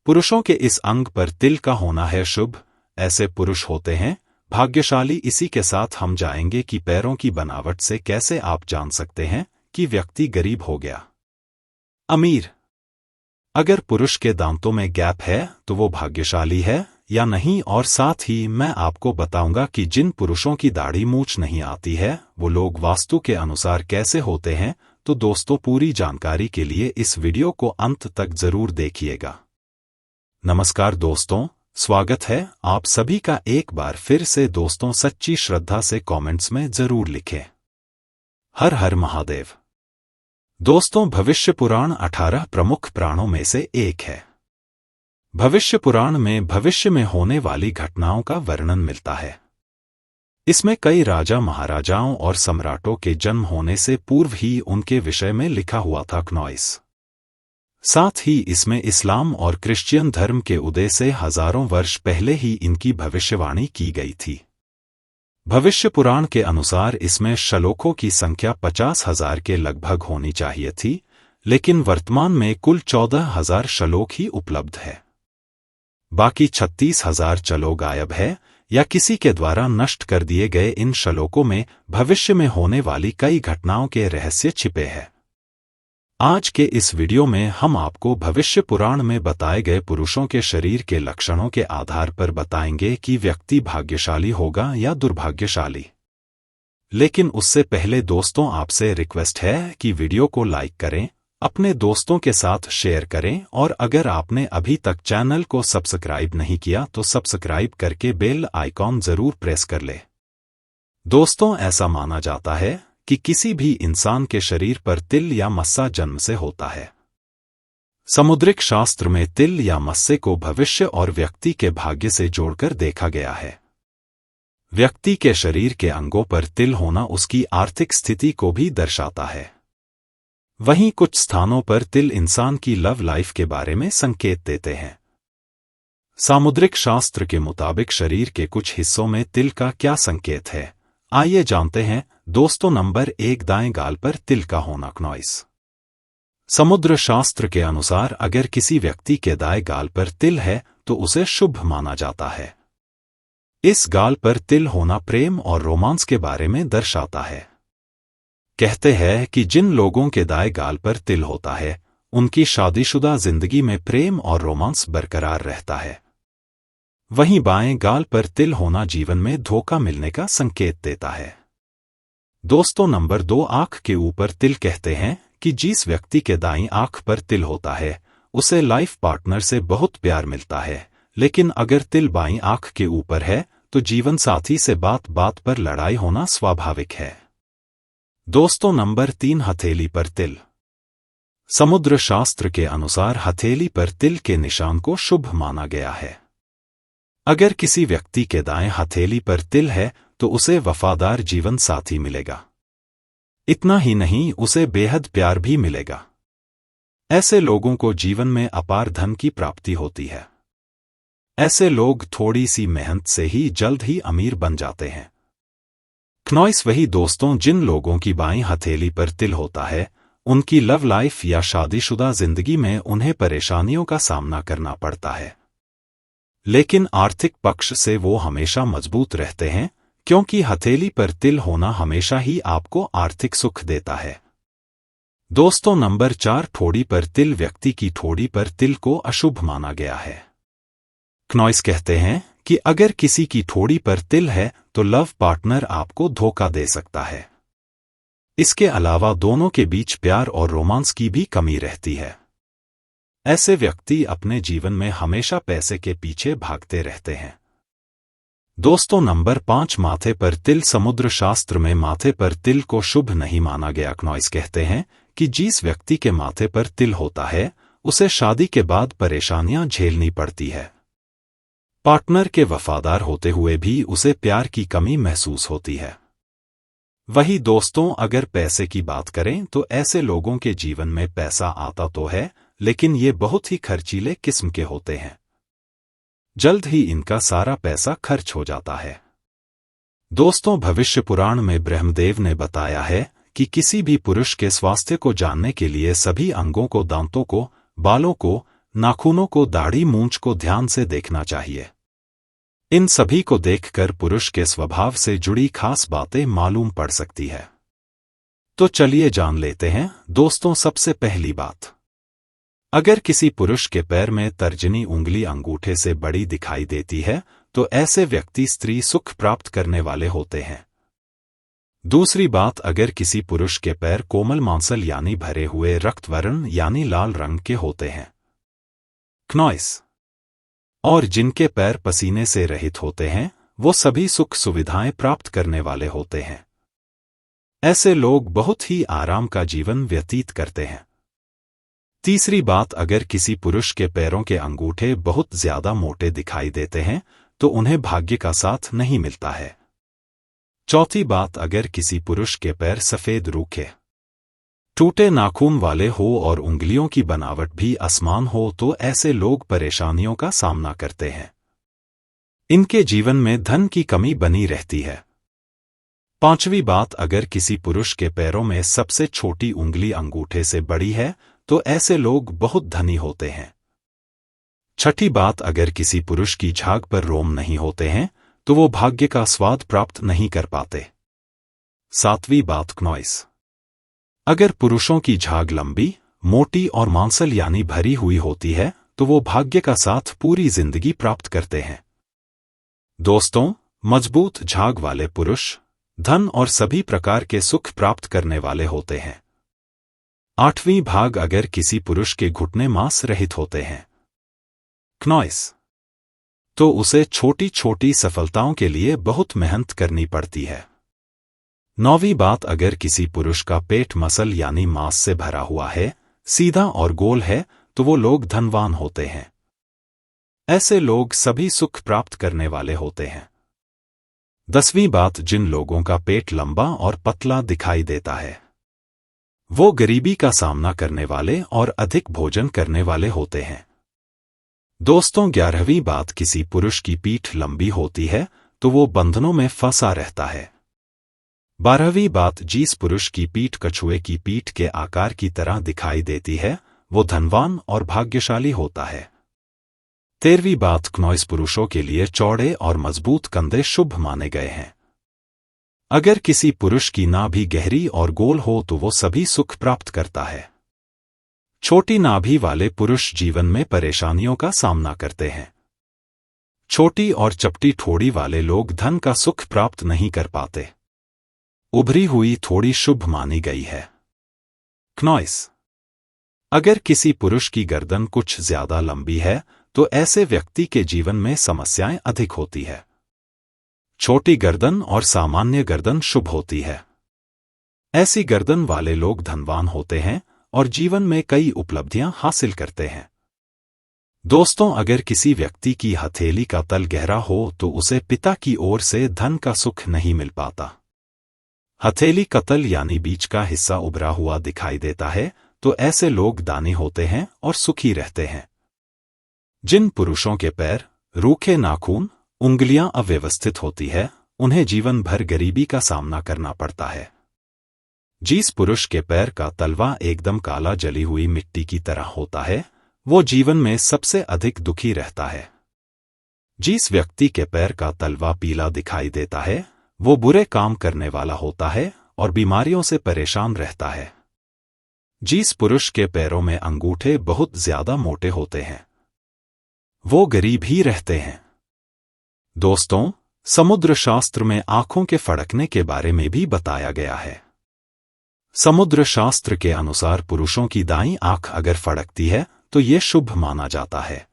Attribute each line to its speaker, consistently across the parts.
Speaker 1: पुरुषों के इस अंग पर तिल का होना है शुभ। ऐसे पुरुष होते हैं भाग्यशाली। इसी के साथ हम जाएंगे कि पैरों की बनावट से कैसे आप जान सकते हैं कि व्यक्ति गरीब हो गया, अमीर। अगर पुरुष के दांतों में गैप है तो वो भाग्यशाली है या नहीं, और साथ ही मैं आपको बताऊंगा कि जिन पुरुषों की दाढ़ी मूंछ नहीं आती है वो लोग वास्तु के अनुसार कैसे होते हैं। तो दोस्तों, पूरी जानकारी के लिए इस वीडियो को अंत तक जरूर देखिएगा। नमस्कार दोस्तों, स्वागत है आप सभी का एक बार फिर से। दोस्तों, सच्ची श्रद्धा से कमेंट्स में जरूर लिखें हर हर महादेव। दोस्तों, भविष्य पुराण 18 प्रमुख पुराणों में से एक है। भविष्य पुराण में भविष्य में होने वाली घटनाओं का वर्णन मिलता है। इसमें कई राजा महाराजाओं और सम्राटों के जन्म होने से पूर्व ही उनके विषय में लिखा हुआ था क्नॉइस। साथ ही इसमें इस्लाम और क्रिश्चियन धर्म के उदय से हजारों वर्ष पहले ही इनकी भविष्यवाणी की गई थी। भविष्य पुराण के अनुसार इसमें श्लोकों की संख्या 50,000 के लगभग होनी चाहिए थी, लेकिन वर्तमान में कुल 14,000 श्लोक ही उपलब्ध है। बाकी 36,000 श्लोक गायब है या किसी के द्वारा नष्ट कर दिए गए। इन श्लोकों में भविष्य में होने वाली कई घटनाओं के रहस्य छिपे हैं। आज के इस वीडियो में हम आपको भविष्य पुराण में बताए गए पुरुषों के शरीर के लक्षणों के आधार पर बताएंगे कि व्यक्ति भाग्यशाली होगा या दुर्भाग्यशाली। लेकिन उससे पहले दोस्तों, आपसे रिक्वेस्ट है कि वीडियो को लाइक करें, अपने दोस्तों के साथ शेयर करें, और अगर आपने अभी तक चैनल को सब्सक्राइब नहीं किया तो सब्सक्राइब करके बेल आइकॉन जरूर प्रेस कर ले। दोस्तों, ऐसा माना जाता है कि किसी भी इंसान के शरीर पर तिल या मस्सा जन्म से होता है। समुद्रिक शास्त्र में तिल या मस्से को भविष्य और व्यक्ति के भाग्य से जोड़कर देखा गया है। व्यक्ति के शरीर के अंगों पर तिल होना उसकी आर्थिक स्थिति को भी दर्शाता है। वहीं कुछ स्थानों पर तिल इंसान की लव लाइफ के बारे में संकेत देते हैं। सामुद्रिक शास्त्र के मुताबिक शरीर के कुछ हिस्सों में तिल का क्या संकेत है, आइए जानते हैं। दोस्तों, नंबर 1, दाएं गाल पर तिल का होना क्नॉइस। समुद्र शास्त्र के अनुसार अगर किसी व्यक्ति के दाएं गाल पर तिल है तो उसे शुभ माना जाता है। इस गाल पर तिल होना प्रेम और रोमांस के बारे में दर्शाता है। कहते हैं कि जिन लोगों के दाएं गाल पर तिल होता है उनकी शादीशुदा जिंदगी में प्रेम और रोमांस बरकरार रहता है। वहीं बाएं गाल पर तिल होना जीवन में धोखा मिलने का संकेत देता है। दोस्तों, नंबर 2, आंख के ऊपर तिल। कहते हैं कि जिस व्यक्ति के दाईं आंख पर तिल होता है उसे लाइफ पार्टनर से बहुत प्यार मिलता है, लेकिन अगर तिल बाईं आंख के ऊपर है तो जीवन साथी से बात बात पर लड़ाई होना स्वाभाविक है। दोस्तों, नंबर 3, हथेली पर तिल। समुद्र शास्त्र के अनुसार हथेली पर तिल के निशान को शुभ माना गया है। अगर किसी व्यक्ति के दाएं हथेली पर तिल है तो उसे वफादार जीवन साथी मिलेगा। इतना ही नहीं, उसे बेहद प्यार भी मिलेगा। ऐसे लोगों को जीवन में अपार धन की प्राप्ति होती है। ऐसे लोग थोड़ी सी मेहनत से ही जल्द ही अमीर बन जाते हैं। क्नॉइस वही दोस्तों, जिन लोगों की बाईं हथेली पर तिल होता है उनकी लव लाइफ या शादीशुदा जिंदगी में उन्हें परेशानियों का सामना करना पड़ता है, लेकिन आर्थिक पक्ष से वो हमेशा मजबूत रहते हैं, क्योंकि हथेली पर तिल होना हमेशा ही आपको आर्थिक सुख देता है। दोस्तों, नंबर 4, ठोड़ी पर तिल। व्यक्ति की ठोड़ी पर तिल को अशुभ माना गया है। क्नॉइस कहते हैं कि अगर किसी की ठोड़ी पर तिल है तो लव पार्टनर आपको धोखा दे सकता है। इसके अलावा दोनों के बीच प्यार और रोमांस की भी कमी रहती है। ऐसे व्यक्ति अपने जीवन में हमेशा पैसे के पीछे भागते रहते हैं। दोस्तों, नंबर 5, माथे पर तिल। समुद्र शास्त्र में माथे पर तिल को शुभ नहीं माना गया। क्नॉइस कहते हैं कि जिस व्यक्ति के माथे पर तिल होता है उसे शादी के बाद परेशानियां झेलनी पड़ती है। पार्टनर के वफादार होते हुए भी उसे प्यार की कमी महसूस होती है। वही दोस्तों, अगर पैसे की बात करें तो ऐसे लोगों के जीवन में पैसा आता तो है, लेकिन ये बहुत ही खर्चीले किस्म के होते हैं। जल्द ही इनका सारा पैसा खर्च हो जाता है। दोस्तों, भविष्य पुराण में ब्रह्मदेव ने बताया है कि किसी भी पुरुष के स्वास्थ्य को जानने के लिए सभी अंगों को, दांतों को, बालों को, नाखूनों को, दाढ़ी, मूंछ को ध्यान से देखना चाहिए। इन सभी को देखकर पुरुष के स्वभाव से जुड़ी खास बातें मालूम पड़ सकती है। तो चलिए जान लेते हैं दोस्तों। सबसे पहली बात, अगर किसी पुरुष के पैर में तर्जनी उंगली अंगूठे से बड़ी दिखाई देती है तो ऐसे व्यक्ति स्त्री सुख प्राप्त करने वाले होते हैं। दूसरी बात, अगर किसी पुरुष के पैर कोमल मांसल यानी भरे हुए रक्त वर्ण यानी लाल रंग के होते हैं, क्नॉइस, और जिनके पैर पसीने से रहित होते हैं, वो सभी सुख सुविधाएं प्राप्त करने वाले होते हैं। ऐसे लोग बहुत ही आराम का जीवन व्यतीत करते हैं। तीसरी बात, अगर किसी पुरुष के पैरों के अंगूठे बहुत ज्यादा मोटे दिखाई देते हैं तो उन्हें भाग्य का साथ नहीं मिलता है। चौथी बात, अगर किसी पुरुष के पैर सफेद, रूखे, टूटे नाखून वाले हो और उंगलियों की बनावट भी असमान हो तो ऐसे लोग परेशानियों का सामना करते हैं। इनके जीवन में धन की कमी बनी रहती है। पांचवी बात, अगर किसी पुरुष के पैरों में सबसे छोटी उंगली अंगूठे से बड़ी है तो ऐसे लोग बहुत धनी होते हैं। छठी बात, अगर किसी पुरुष की झाग पर रोम नहीं होते हैं तो वो भाग्य का स्वाद प्राप्त नहीं कर पाते। सातवीं बात, क्नॉइस, अगर पुरुषों की झाग लंबी, मोटी और मांसल यानी भरी हुई होती है तो वो भाग्य का साथ पूरी जिंदगी प्राप्त करते हैं। दोस्तों, मजबूत झाग वाले पुरुष धन और सभी प्रकार के सुख प्राप्त करने वाले होते हैं। आठवीं भाग, अगर किसी पुरुष के घुटने मांस रहित होते हैं, क्नॉइस, तो उसे छोटी छोटी सफलताओं के लिए बहुत मेहनत करनी पड़ती है। नौवीं बात, अगर किसी पुरुष का पेट मसल यानी मांस से भरा हुआ है, सीधा और गोल है तो वो लोग धनवान होते हैं। ऐसे लोग सभी सुख प्राप्त करने वाले होते हैं। 10वीं बात, जिन लोगों का पेट लंबा और पतला दिखाई देता है वो गरीबी का सामना करने वाले और अधिक भोजन करने वाले होते हैं। दोस्तों, 11वीं बात, किसी पुरुष की पीठ लंबी होती है तो वो बंधनों में फंसा रहता है। 12वीं बात, जिस पुरुष की पीठ कछुए की पीठ के आकार की तरह दिखाई देती है वो धनवान और भाग्यशाली होता है। 13वीं बात, क्नॉइस पुरुषों के लिए चौड़े और मजबूत कंधे शुभ माने गए हैं। अगर किसी पुरुष की नाभि गहरी और गोल हो तो वो सभी सुख प्राप्त करता है। छोटी नाभि वाले पुरुष जीवन में परेशानियों का सामना करते हैं। छोटी और चपटी ठोड़ी वाले लोग धन का सुख प्राप्त नहीं कर पाते। उभरी हुई थोड़ी शुभ मानी गई है। क्नॉइस, अगर किसी पुरुष की गर्दन कुछ ज्यादा लंबी है तो ऐसे व्यक्ति के जीवन में समस्याएं अधिक होती है। छोटी गर्दन और सामान्य गर्दन शुभ होती है। ऐसी गर्दन वाले लोग धनवान होते हैं और जीवन में कई उपलब्धियां हासिल करते हैं। दोस्तों, अगर किसी व्यक्ति की हथेली का तल गहरा हो तो उसे पिता की ओर से धन का सुख नहीं मिल पाता। हथेली का तल यानी बीच का हिस्सा उभरा हुआ दिखाई देता है तो ऐसे लोग दानी होते हैं और सुखी रहते हैं। जिन पुरुषों के पैर, रूखे नाखून, उंगलियां अव्यवस्थित होती है उन्हें जीवन भर गरीबी का सामना करना पड़ता है। जिस पुरुष के पैर का तलवा एकदम काला जली हुई मिट्टी की तरह होता है वो जीवन में सबसे अधिक दुखी रहता है। जिस व्यक्ति के पैर का तलवा पीला दिखाई देता है वो बुरे काम करने वाला होता है और बीमारियों से परेशान रहता है। जिस पुरुष के पैरों में अंगूठे बहुत ज्यादा मोटे होते हैं वो गरीब ही रहते हैं। दोस्तों, समुद्र शास्त्र में आंखों के फड़कने के बारे में भी बताया गया है। समुद्र शास्त्र के अनुसार पुरुषों की दाईं आंख अगर फड़कती है तो ये शुभ माना जाता है।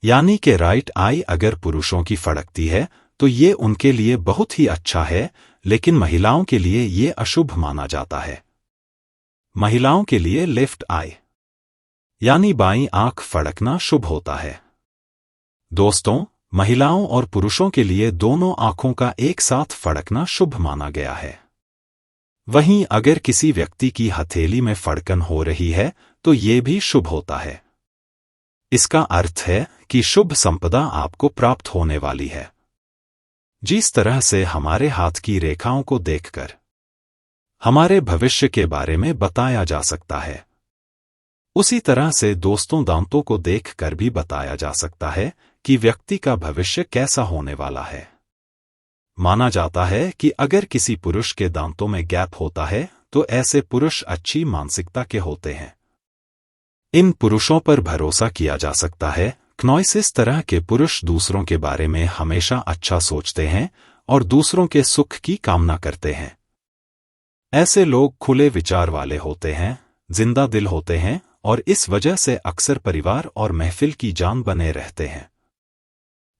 Speaker 1: यानी कि राइट आई अगर पुरुषों की फड़कती है तो ये उनके लिए बहुत ही अच्छा है, लेकिन महिलाओं के लिए ये अशुभ माना जाता है। महिलाओं के लिए लेफ्ट आई यानी बाईं आंख फड़कना शुभ होता है। दोस्तों, महिलाओं और पुरुषों के लिए दोनों आंखों का एक साथ फड़कना शुभ माना गया है। वहीं अगर किसी व्यक्ति की हथेली में फड़कन हो रही है तो ये भी शुभ होता है। इसका अर्थ है कि शुभ संपदा आपको प्राप्त होने वाली है। जिस तरह से हमारे हाथ की रेखाओं को देखकर हमारे भविष्य के बारे में बताया जा सकता है, उसी तरह से दोस्तों दांतों को देखकर भी बताया जा सकता है कि व्यक्ति का भविष्य कैसा होने वाला है। माना जाता है कि अगर किसी पुरुष के दांतों में गैप होता है तो ऐसे पुरुष अच्छी मानसिकता के होते हैं। इन पुरुषों पर भरोसा किया जा सकता है। इस तरह के पुरुष दूसरों के बारे में हमेशा अच्छा सोचते हैं और दूसरों के सुख की कामना करते हैं। ऐसे लोग खुले विचार वाले होते हैं, जिंदा दिल होते हैं और इस वजह से अक्सर परिवार और महफिल की जान बने रहते हैं।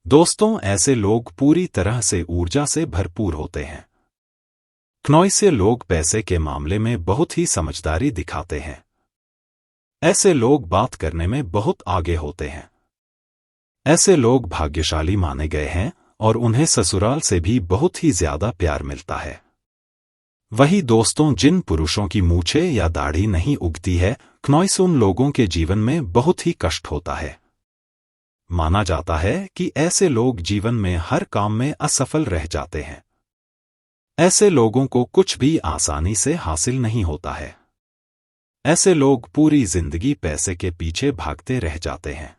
Speaker 1: दोस्तों, ऐसे लोग पूरी तरह से ऊर्जा से भरपूर होते हैं। से लोग पैसे के मामले में बहुत ही समझदारी दिखाते हैं। ऐसे लोग बात करने में बहुत आगे होते हैं। ऐसे लोग भाग्यशाली माने गए हैं और उन्हें ससुराल से भी बहुत ही ज्यादा प्यार मिलता है। वही दोस्तों, जिन पुरुषों की मूछें या दाढ़ी नहीं उगती है, उन लोगों के जीवन में बहुत ही कष्ट होता है। माना जाता है कि ऐसे लोग जीवन में हर काम में असफल रह जाते हैं। ऐसे लोगों को कुछ भी आसानी से हासिल नहीं होता है। ऐसे लोग पूरी जिंदगी पैसे के पीछे भागते रह जाते हैं।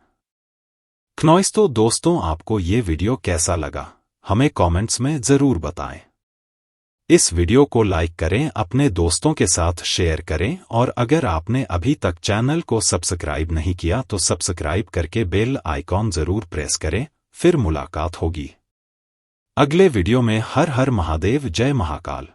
Speaker 1: तो दोस्तों, आपको ये वीडियो कैसा लगा, हमें कमेंट्स में जरूर बताएं। इस वीडियो को लाइक करें, अपने दोस्तों के साथ शेयर करें और अगर आपने अभी तक चैनल को सब्सक्राइब नहीं किया तो सब्सक्राइब करके बेल आइकॉन जरूर प्रेस करें। फिर मुलाकात होगी अगले वीडियो में। हर हर महादेव, जय महाकाल।